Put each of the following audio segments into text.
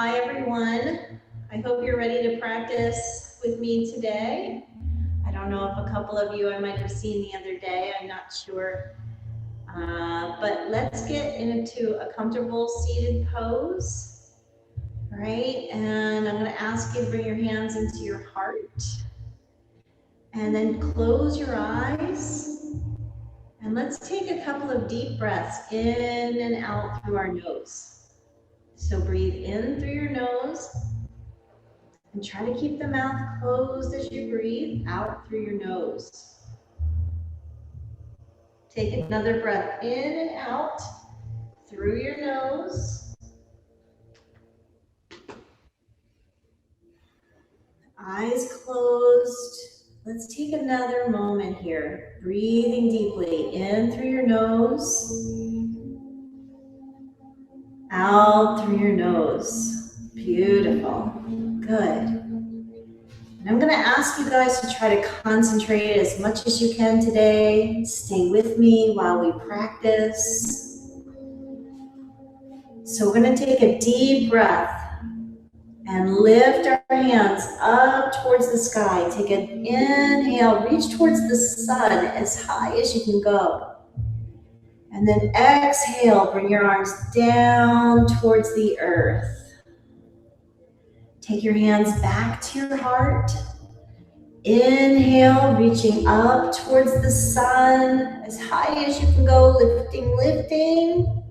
Hi everyone. I hope you're ready to practice with me today. I don't know if a couple of you I might have seen the other day, I'm not sure. But let's get into a comfortable seated pose, right? And I'm gonna ask you to bring your hands into your heart and then close your eyes. And let's take a couple of deep breaths in and out through our nose. So breathe in through your nose and try to keep the mouth closed as you breathe out through your nose. Take another breath in and out through your nose. Eyes closed. Let's take another moment here. Breathing deeply in through your nose, out through your nose. Beautiful. Good. And I'm going to ask you guys to try to concentrate as much as you can today. Stay with me while we practice. So we're going to take a deep breath and lift our hands up towards the sky. Take an inhale, reach towards the sun as high as you can go. And then exhale, bring your arms down towards the earth. Take your hands back to your heart. Inhale, reaching up towards the sun as high as you can go, lifting, lifting.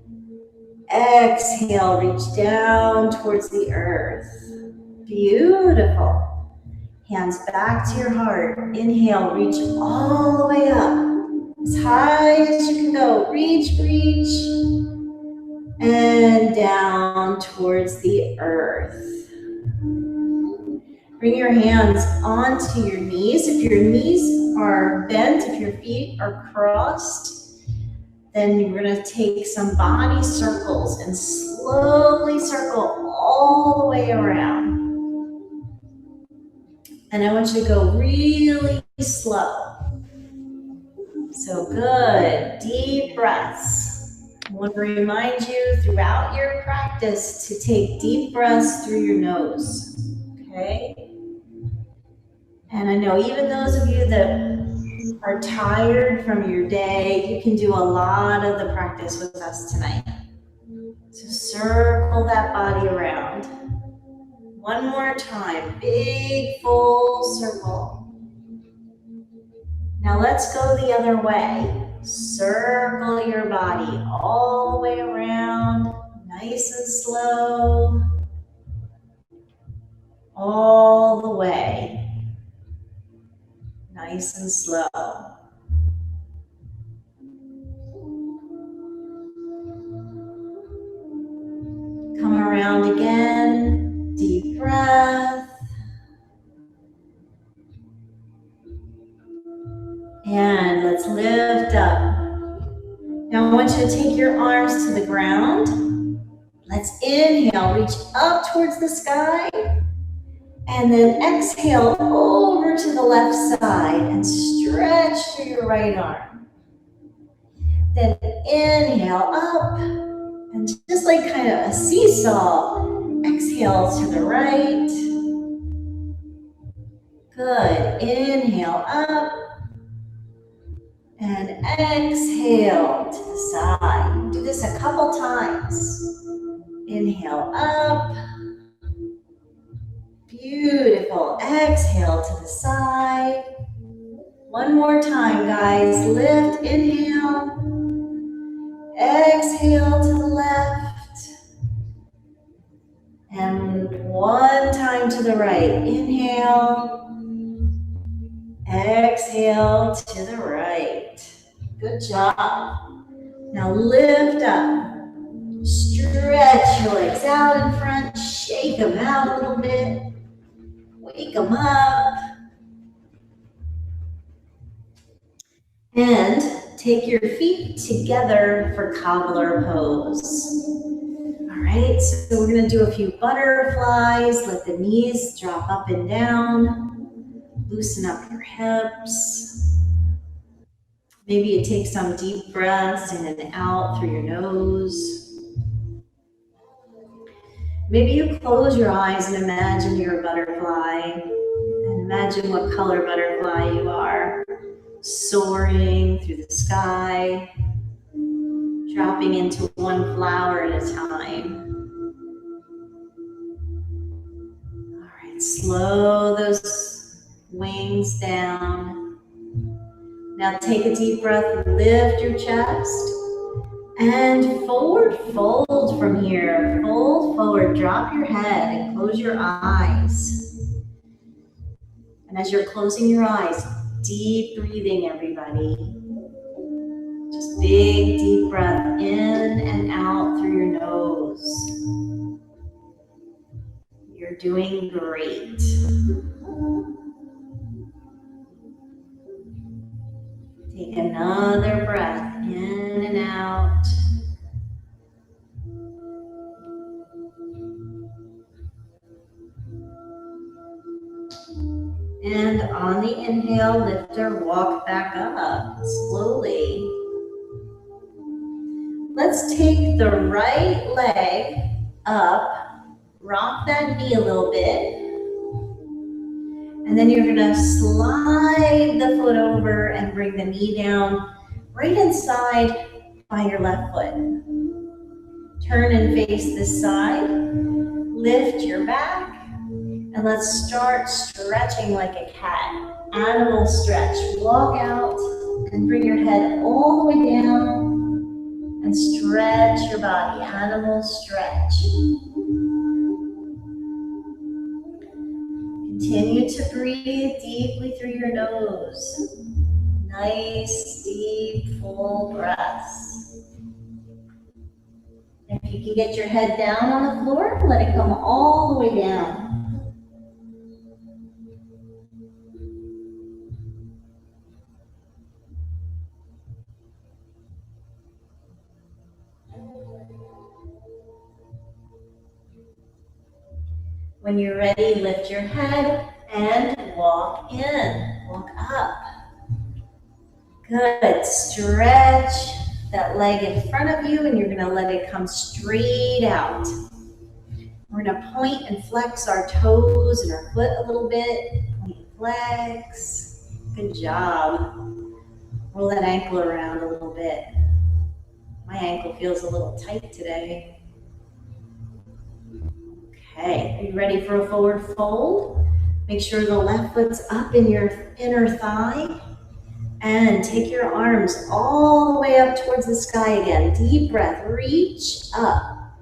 Exhale, reach down towards the earth. Beautiful. Hands back to your heart. Inhale, reach all the way up. As high as you can go. Reach, reach. And down towards the earth. Bring your hands onto your knees. If your knees are bent, if your feet are crossed, then you're going to take some body circles and slowly circle all the way around. And I want you to go really slow. So good, deep breaths. I want to remind you throughout your practice to take deep breaths through your nose, okay? And I know even those of you that are tired from your day, you can do a lot of the practice with us tonight. So circle that body around. One more time, big full circle. Now let's go the other way. Circle your body all the way around, nice and slow, all the way. Nice and slow. Come around again, deep breath. And let's lift up. Now I want you to take your arms to the ground. Let's inhale, reach up towards the sky. And then exhale over to the left side and stretch through your right arm. Then inhale up and just like kind of a seesaw, exhale to the right. Good, inhale up and exhale to the side. Do this a couple times. Inhale up. Beautiful. Exhale to the side. One more time, guys. Lift, inhale. Exhale to the left. And one time to the right. Inhale. Exhale to the right. Good job. Now lift up. Stretch your legs out in front. Shake them out a little bit. Wake them up. And take your feet together for cobbler pose. All right, so we're gonna do a few butterflies. Let the knees drop up and down. Loosen up your hips. Maybe you take some deep breaths in and out through your nose. Maybe you close your eyes and imagine you're a butterfly. And imagine what color butterfly you are, soaring through the sky, dropping into one flower at a time. All right, slow those wings down. Now take a deep breath, lift your chest, and forward fold from here. Fold forward, drop your head and close your eyes. And as you're closing your eyes, deep breathing, everybody. Just big, deep breath in and out through your nose. You're doing great. Take another breath in and out. And on the inhale, lift or walk back up slowly. Let's take the right leg up, rock that knee a little bit, and then you're gonna slide the foot over and bring the knee down right inside by your left foot. Turn and face this side, lift your back, and let's start stretching like a cat. Animal stretch. Walk out and bring your head all the way down and stretch your body. Animal stretch. Continue to breathe deeply through your nose. Nice, deep, full breaths. If you can get your head down on the floor, let it come all the way down. When you're ready, lift your head and walk in. Walk up. Good. Stretch that leg in front of you, and you're going to let it come straight out. We're going to point and flex our toes and our foot a little bit. Point and flex. Good job. Roll that ankle around a little bit. My ankle feels a little tight today. Okay, are you ready for a forward fold? Make sure the left foot's up in your inner thigh. And take your arms all the way up towards the sky again. Deep breath, reach up.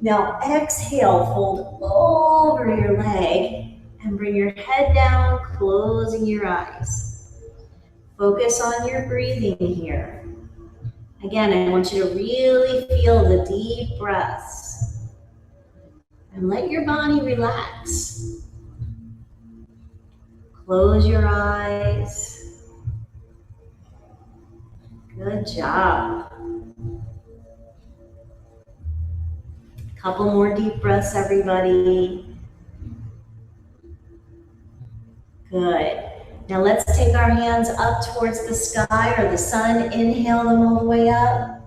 Now exhale, fold over your leg and bring your head down, closing your eyes. Focus on your breathing here. Again, I want you to really feel the deep breaths and let your body relax. Close your eyes. Good job. Couple more deep breaths, everybody. Good. Now let's take our hands up towards the sky or the sun. Inhale them all the way up.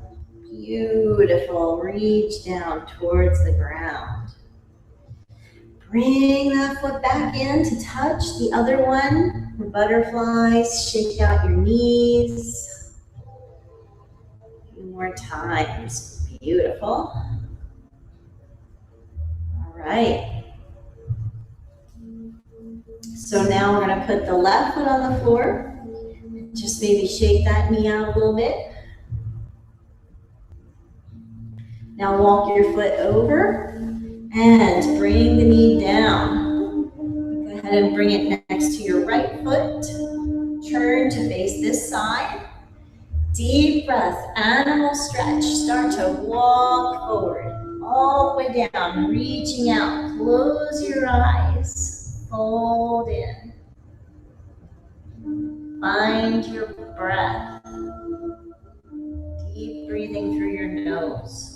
Beautiful. Reach down towards the ground. Bring that foot back in to touch the other one. For butterflies, shake out your knees. A few more times. Beautiful. All right. So now we're going to put the left foot on the floor. Just maybe shake that knee out a little bit. Now walk your foot over and bring the knee down. Go ahead and bring it next to your right foot. Turn to face this side. Deep breath, animal stretch. Start to walk forward, all the way down, reaching out. Close your eyes, fold in. Find your breath. Deep breathing through your nose.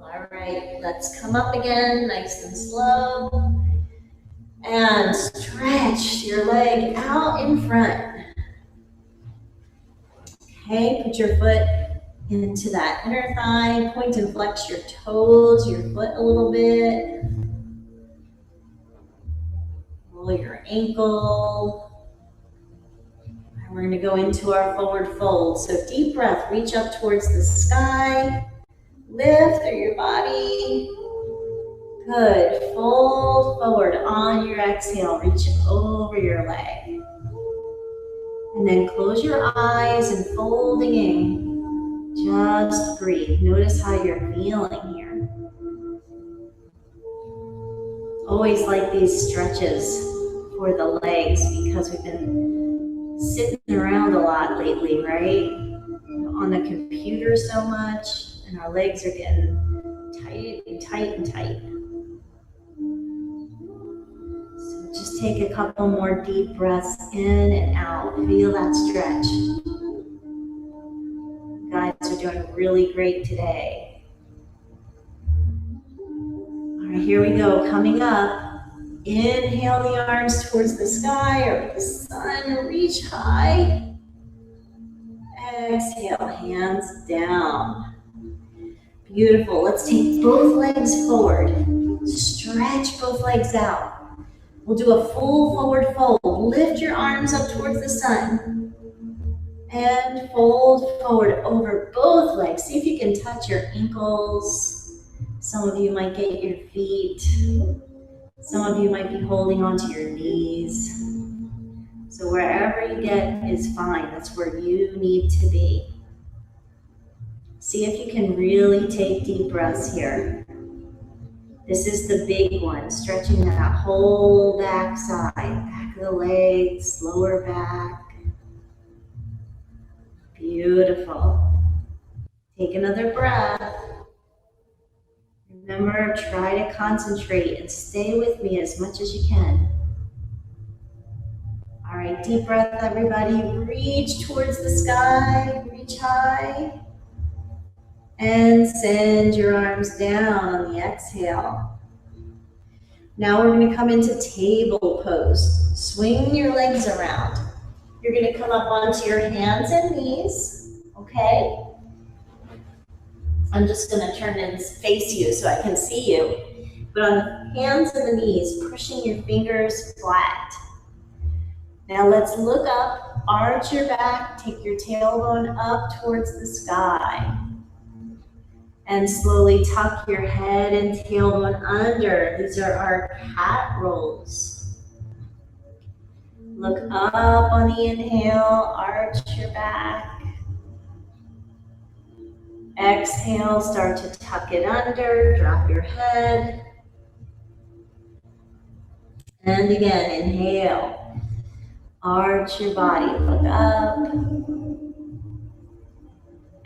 All right, let's come up again, nice and slow. And stretch your leg out in front. Okay, put your foot into that inner thigh. Point and flex your toes, your foot a little bit. Roll your ankle. And we're going to go into our forward fold. So deep breath, reach up towards the sky. Lift through your body. Good. Fold forward on your exhale. Reach over your leg. And then close your eyes and folding in. Just breathe. Notice how you're feeling here. Always like these stretches for the legs because we've been sitting around a lot lately, right? On the computer so much, and our legs are getting tight and tight and tight. So just take a couple more deep breaths in and out. Feel that stretch. You guys are doing really great today. All right, here we go. Coming up. Inhale the arms towards the sky or the sun. Reach high. Exhale, hands down. Beautiful. Let's take both legs forward. Stretch both legs out. We'll do a full forward fold. Lift your arms up towards the sun. And fold forward over both legs. See if you can touch your ankles. Some of you might get your feet. Some of you might be holding onto your knees. So wherever you get is fine. That's where you need to be. See if you can really take deep breaths here. This is the big one, stretching that whole back side, back of the legs, lower back. Beautiful. Take another breath. Remember, try to concentrate and stay with me as much as you can. All right, deep breath, everybody. Reach towards the sky, reach high. And send your arms down on the exhale. Now we're going to come into table pose. Swing your legs around. You're going to come up onto your hands and knees, okay? I'm just going to turn and face you so I can see you. But on the hands and the knees, pushing your fingers flat. Now let's look up, arch your back, take your tailbone up towards the sky. And slowly tuck your head and tailbone under. These are our cat rolls. Look up on the inhale, arch your back. Exhale, start to tuck it under, drop your head. And again, inhale. Arch your body, look up.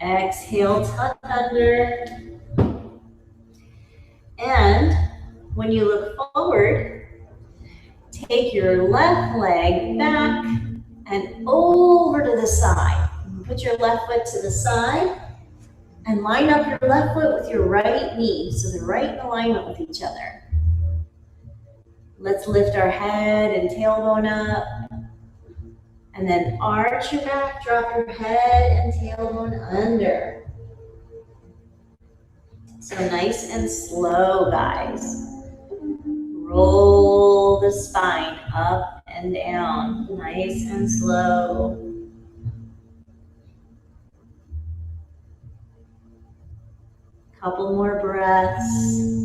Exhale, tuck under. And when you look forward, take your left leg back and over to the side. Put your left foot to the side and line up your left foot with your right knee so they're right in alignment with each other. Let's lift our head and tailbone up. And then arch your back, drop your head and tailbone under. So nice and slow, guys. Roll the spine up and down, nice and slow. Couple more breaths.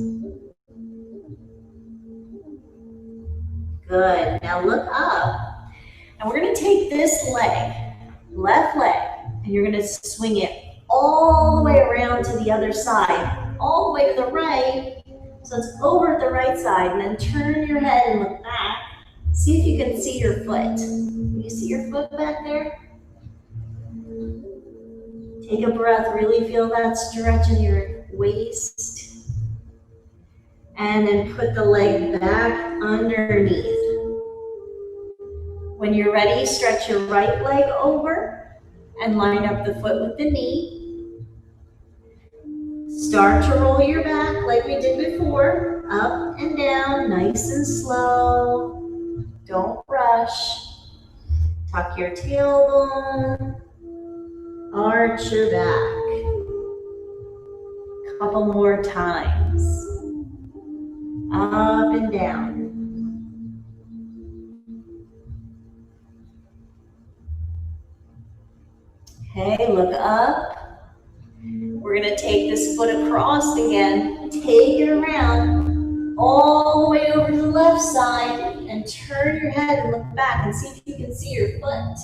Good. Now look up. And we're going to take this leg, left leg, and you're going to swing it all the way around to the other side, all the way to the right. So it's over at the right side, and then turn your head and look back. See if you can see your foot. Can you see your foot back there? Take a breath, really feel that stretch in your waist. And then put the leg back underneath. When you're ready, stretch your right leg over and line up the foot with the knee. Start to roll your back like we did before, up and down, nice and slow. Don't rush. Tuck your tailbone, arch your back. Couple more times. Up and down. Okay, look up. We're going to take this foot across again, take it around all the way over to the left side, and turn your head and look back and see if you can see your foot.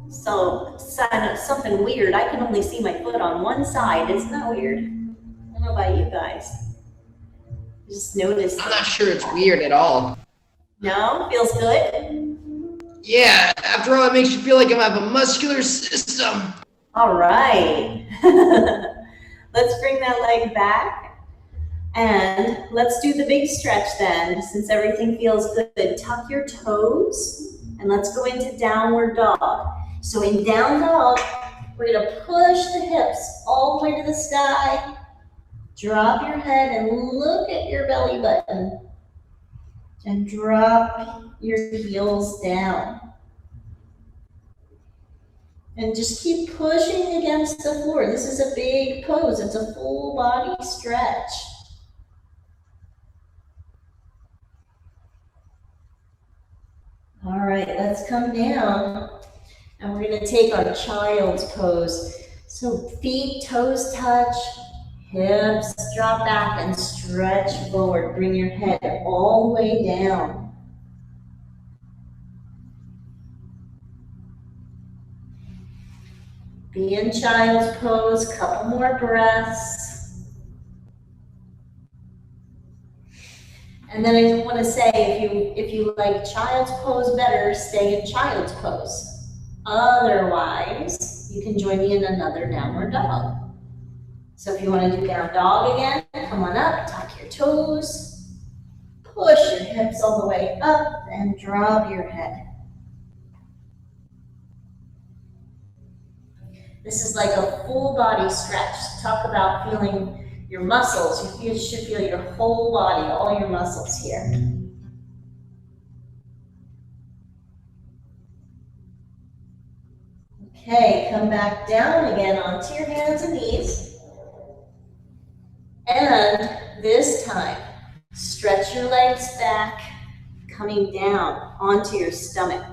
So, something weird. I can only see my foot on one side. Isn't that weird? I don't know about you guys. I just noticed. I'm not sure it's weird at all. No? Feels good? Yeah, after all, it makes you feel like I have a muscular system. All right. Let's bring that leg back. And let's do the big stretch then, since everything feels good. Tuck your toes, and let's go into downward dog. So in down dog, we're going to push the hips all the way to the sky. Drop your head and look at your belly button. And drop your heels down. And just keep pushing against the floor. This is a big pose. It's a full body stretch. All right, let's come down. And we're going to take our child's pose. So feet, toes touch, hips drop back and stretch forward. Bring your head all the way down. Be in child's pose, couple more breaths. And then I want to say, if you like child's pose better, stay in child's pose. Otherwise, you can join me in another downward dog. So if you want to do down dog again, come on up, tuck your toes, push your hips all the way up, and drop your head. This is like a full body stretch. Talk about feeling your muscles. You should feel your whole body, all your muscles here. Okay, come back down again onto your hands and knees. And this time, stretch your legs back, coming down onto your stomach.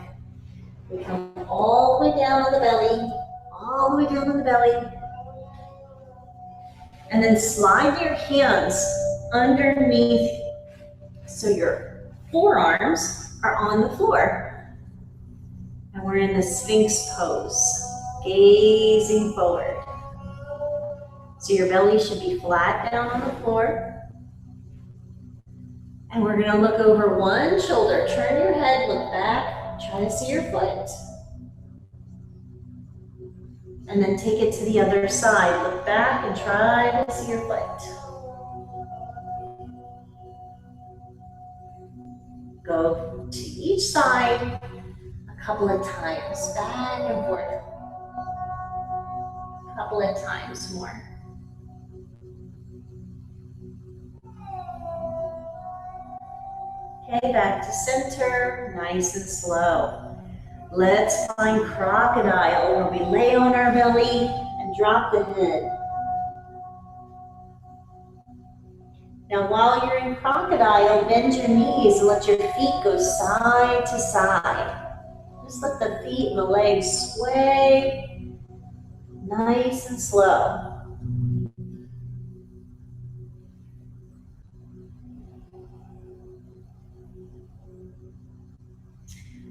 We come all the way down on the belly, all the way down on the belly. And then slide your hands underneath so your forearms are on the floor. And we're in the Sphinx pose, gazing forward. So your belly should be flat down on the floor. And we're going to look over one shoulder. Turn your head, look back, try to see your foot. And then take it to the other side. Look back and try to see your foot. Go to each side a couple of times, back and forth. A couple of times more. Okay, back to center, nice and slow. Let's find crocodile, where we lay on our belly and drop the head. Now while you're in crocodile, bend your knees and let your feet go side to side. Just let the feet and the legs sway, nice and slow.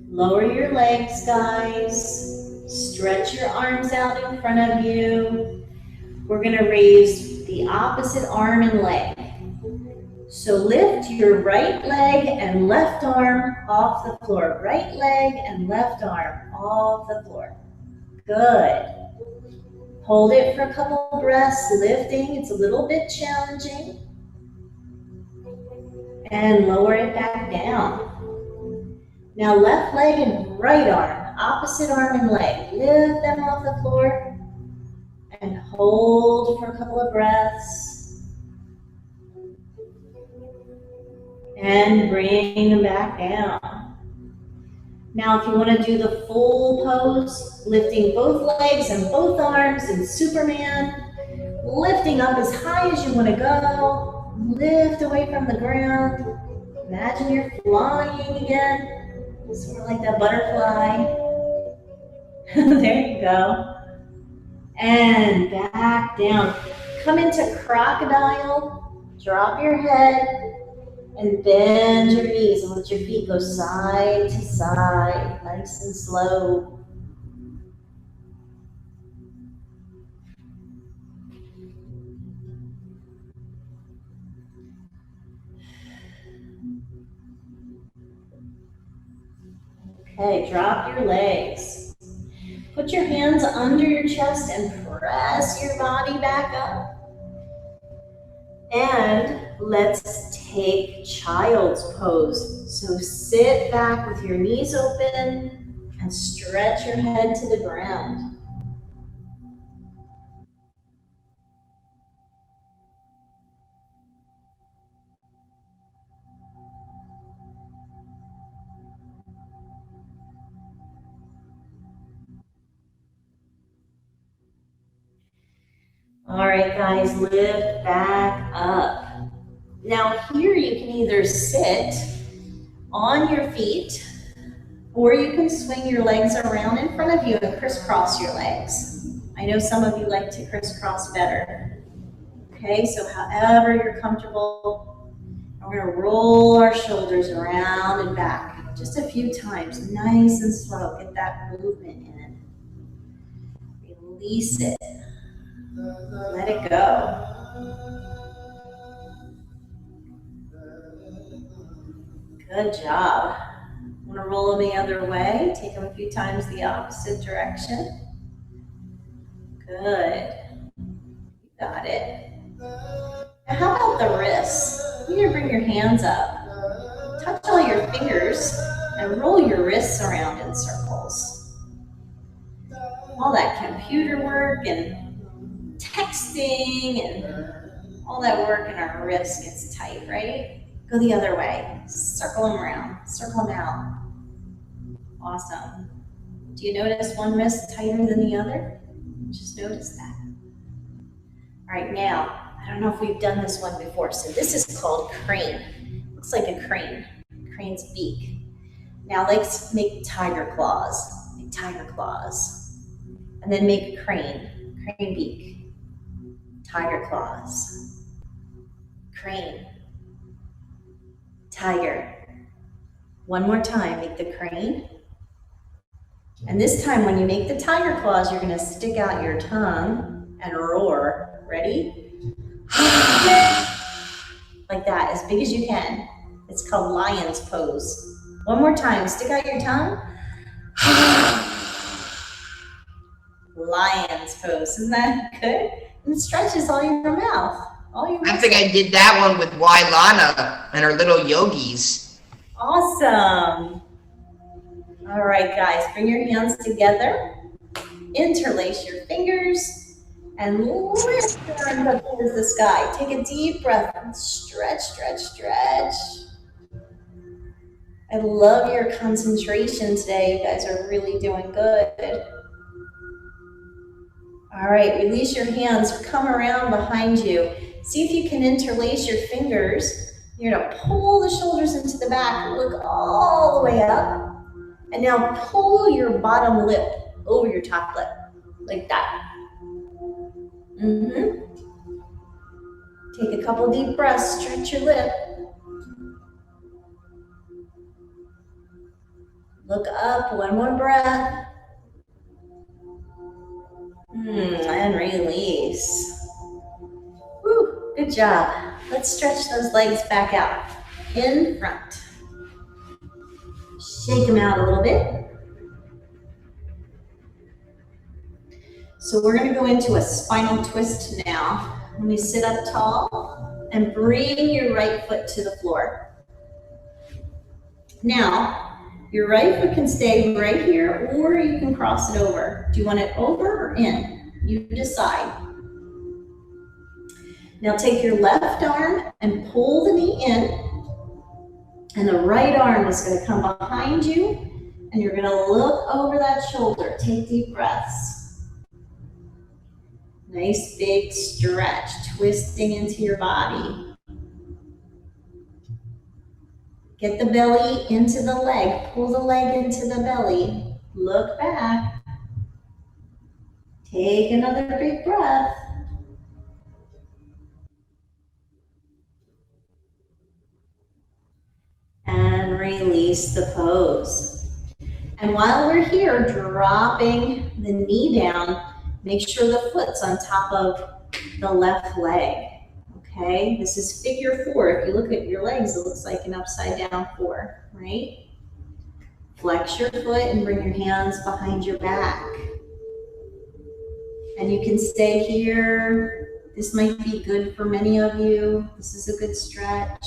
Lower your legs, guys. Stretch your arms out in front of you. We're going to raise the opposite arm and leg. So lift your right leg and left arm off the floor. Right leg and left arm off the floor. Good. Hold it for a couple of breaths, lifting. It's a little bit challenging. And lower it back down. Now left leg and right arm, opposite arm and leg. Lift them off the floor. hold for a couple of breaths. And bring them back down. Now, if you want to do the full pose, lifting both legs and both arms in Superman, lifting up as high as you want to go, lift away from the ground. Imagine you're flying again, sort of like that butterfly. There you go. And back down. Come into crocodile, drop your head, and bend your knees and let your feet go side to side, nice and slow. Okay, drop your legs. Put your hands under your chest and press your body back up. And let's take child's pose. So sit back with your knees open and stretch your head to the ground. All right, guys, lift back up. Now here you can either sit on your feet or you can swing your legs around in front of you and crisscross your legs. I know some of you like to crisscross better. Okay, so however you're comfortable, we're gonna roll our shoulders around and back just a few times, nice and slow. Get that movement in. Release it. Let it go. Good job. Want to roll them the other way? Take them a few times the opposite direction. Good. You got it. Now how about the wrists? You need to bring your hands up. Touch all your fingers and roll your wrists around in circles. All that computer work and texting and all that work in our wrists gets tight, right? Go the other way. Circle them around. Circle them out. Awesome. Do you notice one wrist tighter than the other? Just notice that. All right, now, I don't know if we've done this one before. So this is called crane. Looks like a crane. Crane's beak. Now let's make tiger claws. Make tiger claws. And then make crane. Crane beak. Tiger claws. Crane. Tiger. One more time, make the crane. And this time when you make the tiger claws, you're gonna stick out your tongue and roar. Ready? Like that, as big as you can. It's called lion's pose. One more time, stick out your tongue. Lion's pose, isn't that good? And it stretches all your mouth. I think I did that one with Wailana and her little yogis. Awesome. All right, guys, bring your hands together. Interlace your fingers and lift your arms up towards the sky. Take a deep breath and stretch, stretch, stretch. I love your concentration today. You guys are really doing good. All right, release your hands. Come around behind you. See if you can interlace your fingers. You're gonna pull the shoulders into the back, look all the way up. And now pull your bottom lip over your top lip, like that. Take a couple deep breaths, stretch your lip. Look up, one more breath. And release. Woo, good job. Let's stretch those legs back out in front. Shake them out a little bit. So we're going to go into a spinal twist now. Let me sit up tall and bring your right foot to the floor. Now, your right foot can stay right here or you can cross it over. Do you want it over or in? You decide. Now take your left arm and pull the knee in, and the right arm is going to come behind you, and you're going to look over that shoulder. Take deep breaths. Nice big stretch, twisting into your body. Get the belly into the leg. Pull the leg into the belly. Look back. Take another big breath. And release the pose. And while we're here, dropping the knee down, make sure the foot's on top of the left leg. Okay, this is figure 4. If you look at your legs, it looks like an upside down 4, right? Flex your foot and bring your hands behind your back. And you can stay here. This might be good for many of you. This is a good stretch.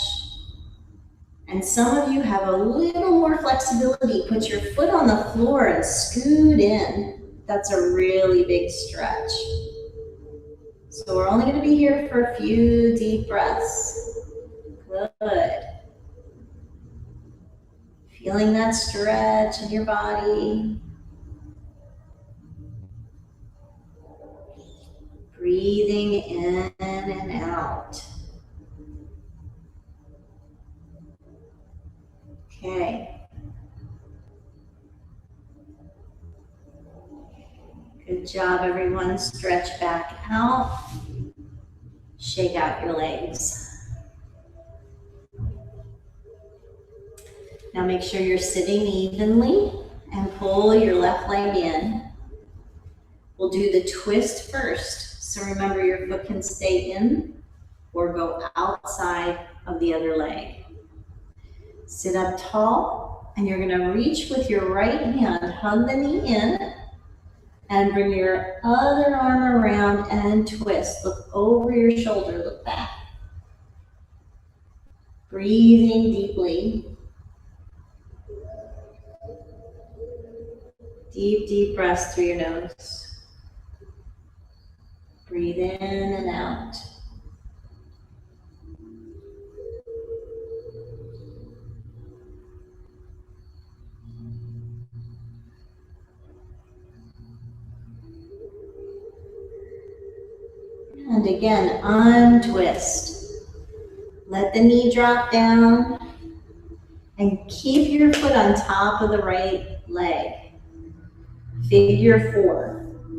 And some of you have a little more flexibility. Put your foot on the floor and scoot in. That's a really big stretch. So we're only going to be here for a few deep breaths. Good. Feeling that stretch in your body. Breathing in and out. Okay. Good job, everyone. Stretch back out. Shake out your legs. Now make sure you're sitting evenly and pull your left leg in. We'll do the twist first. So remember, your foot can stay in or go outside of the other leg. Sit up tall, and you're going to reach with your right hand, hug the knee in, and bring your other arm around and twist. Look over your shoulder, look back. Breathing deeply. Deep, deep breaths through your nose. Breathe in and out. And again, untwist. Let the knee drop down and keep your foot on top of the right leg. Figure 4.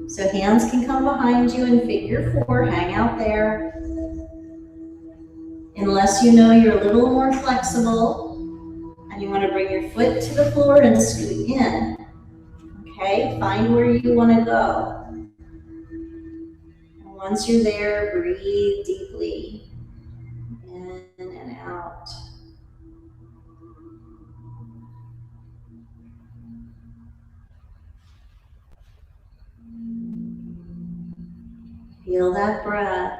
So hands can come behind you in figure 4, hang out there. Unless you know you're a little more flexible and you want to bring your foot to the floor and scoot in. Okay, find where you want to go. And once you're there, breathe deeply in and out. Feel that breath.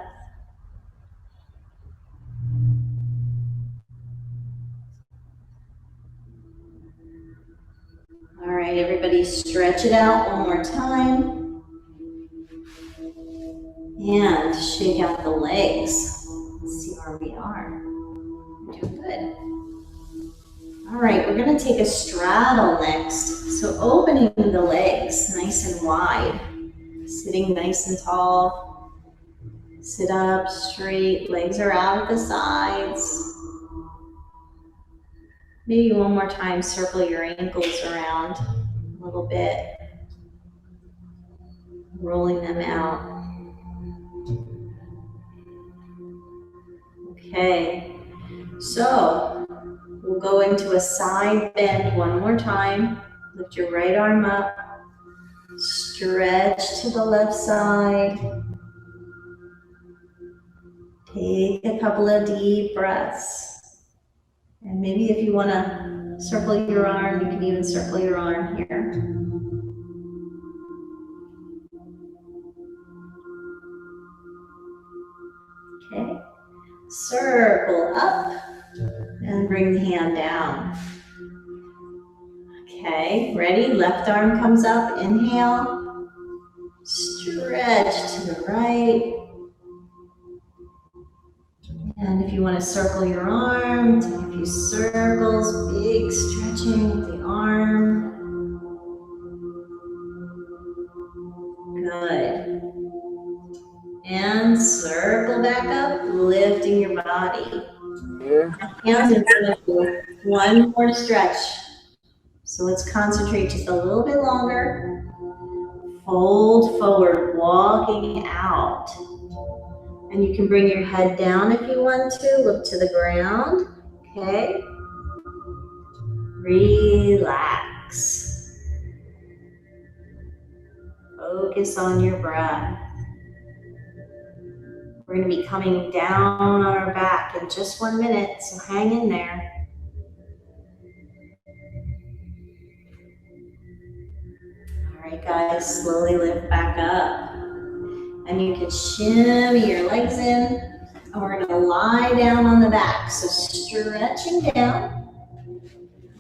All right, everybody stretch it out one more time. And shake out the legs. Let's see where we are. We're doing good. All right, we're going to take a straddle next. So opening the legs nice and wide. Sitting nice and tall. Sit up straight. Legs are out at the sides. Maybe one more time, circle your ankles around a little bit. Rolling them out. Okay, so we'll go into a side bend one more time. Lift your right arm up. Stretch to the left side. Take a couple of deep breaths. And maybe if you want to circle your arm, you can even circle your arm here. Okay, circle up and bring the hand down. Okay, ready? Left arm comes up, inhale. Stretch to the right. And if you want to circle your arm, take a few circles, big stretching with the arm. Good. And circle back up, lifting your body. Hands in front of you. One more stretch. So let's concentrate just a little bit longer. Fold forward, walking out. And you can bring your head down if you want to. Look to the ground. Okay. Relax. Focus on your breath. We're going to be coming down on our back in just 1 minute, so hang in there. All right, guys, slowly lift back up. And you can shimmy your legs in. And we're going to lie down on the back. So stretching down.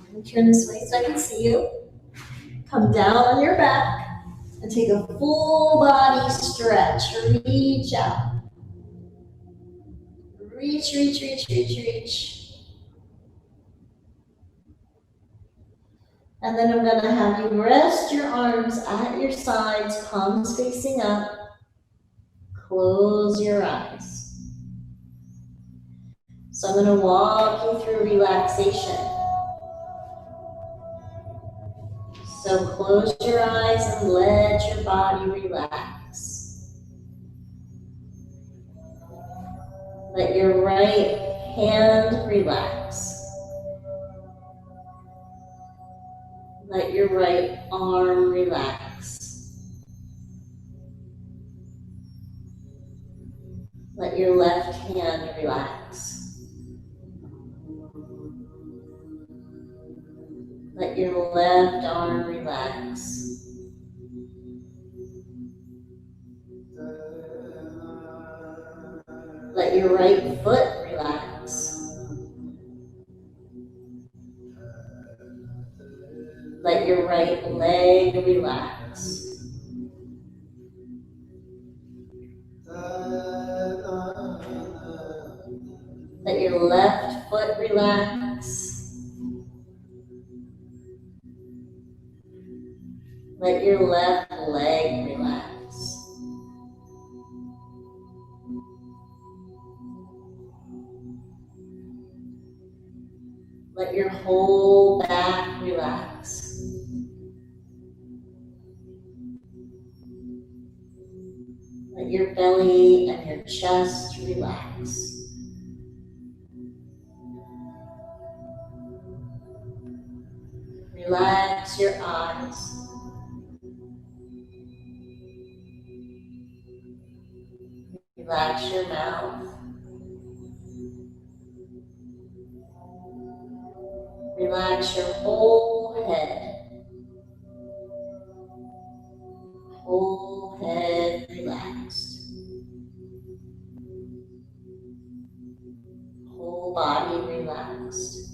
Let me turn this way so I can see you. Come down on your back and take a full body stretch. Reach out. Reach, reach, reach, reach, reach. And then I'm going to have you rest your arms at your sides, palms facing up. Close your eyes. So I'm going to walk you through relaxation. So close your eyes and let your body relax. Let your right hand relax. Let your right arm relax. Let your left hand relax. Let your left arm relax. Let your right foot relax. Let your right leg relax. Let your left foot relax. Let your left leg relax. Let your whole back relax. Let your belly and your chest relax. Relax your eyes. Relax your mouth. Relax your whole head. Whole head relaxed. Whole body relaxed.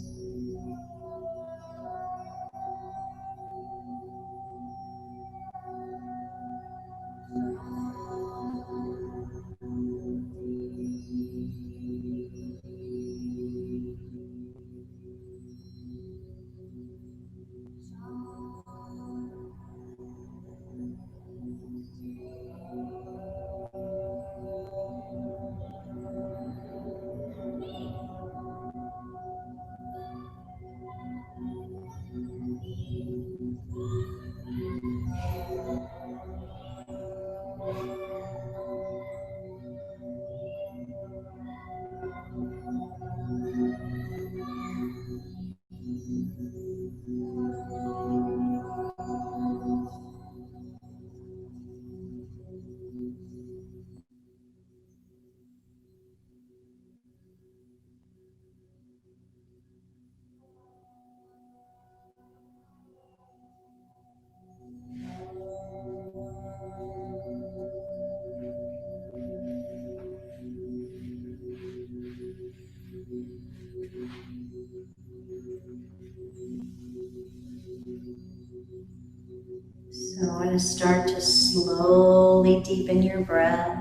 So I'm going to start to slowly deepen your breath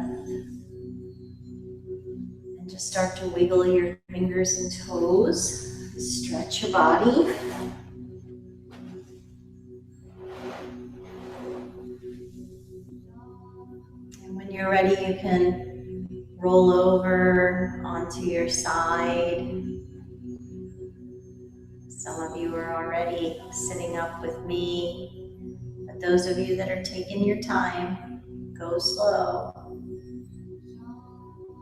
and just start to wiggle your fingers and toes. Stretch your body. And when you're ready, you can roll over onto your side. Some of you are already sitting up with me, but those of you that are taking your time, go slow.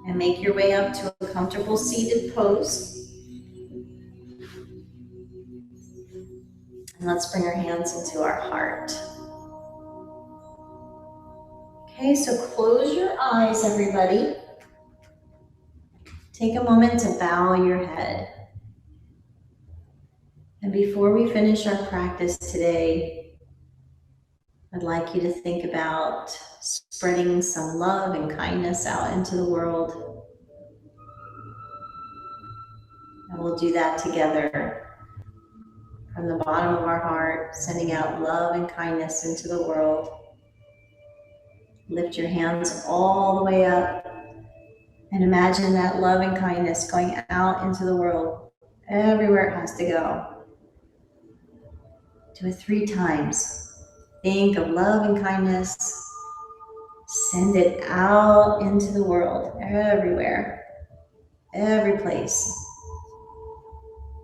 And make your way up to a comfortable seated pose. And let's bring our hands into our heart. Okay, so close your eyes, everybody. Take a moment to bow your head. And before we finish our practice today, I'd like you to think about spreading some love and kindness out into the world. And we'll do that together from the bottom of our heart, sending out love and kindness into the world. Lift your hands all the way up and imagine that love and kindness going out into the world, everywhere it has to go. Do it 3 times. Think of love and kindness. Send it out into the world, everywhere, every place.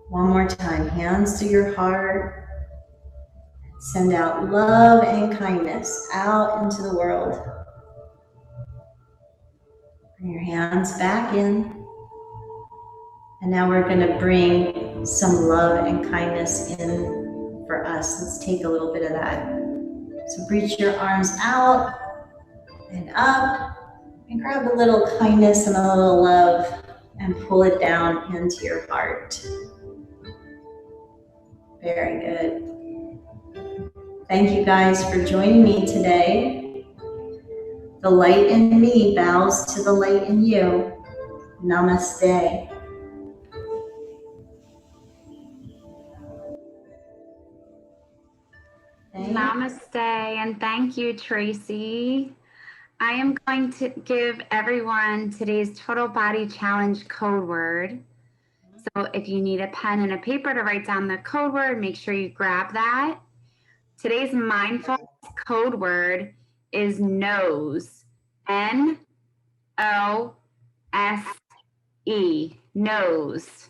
One more time, hands to your heart. Send out love and kindness out into the world. Bring your hands back in. And now we're going to bring some love and kindness in for us. Let's take a little bit of that. So reach your arms out and up and grab a little kindness and a little love and pull it down into your heart. Very good. Thank you guys for joining me today. The light in me bows to the light in you. Namaste. Namaste, and thank you, Tracy. I am going to give everyone today's Total Body Challenge code word. So if you need a pen and a paper to write down the code word, make sure you grab that. Today's mindfulness code word is nose. N-O-S-E, nose.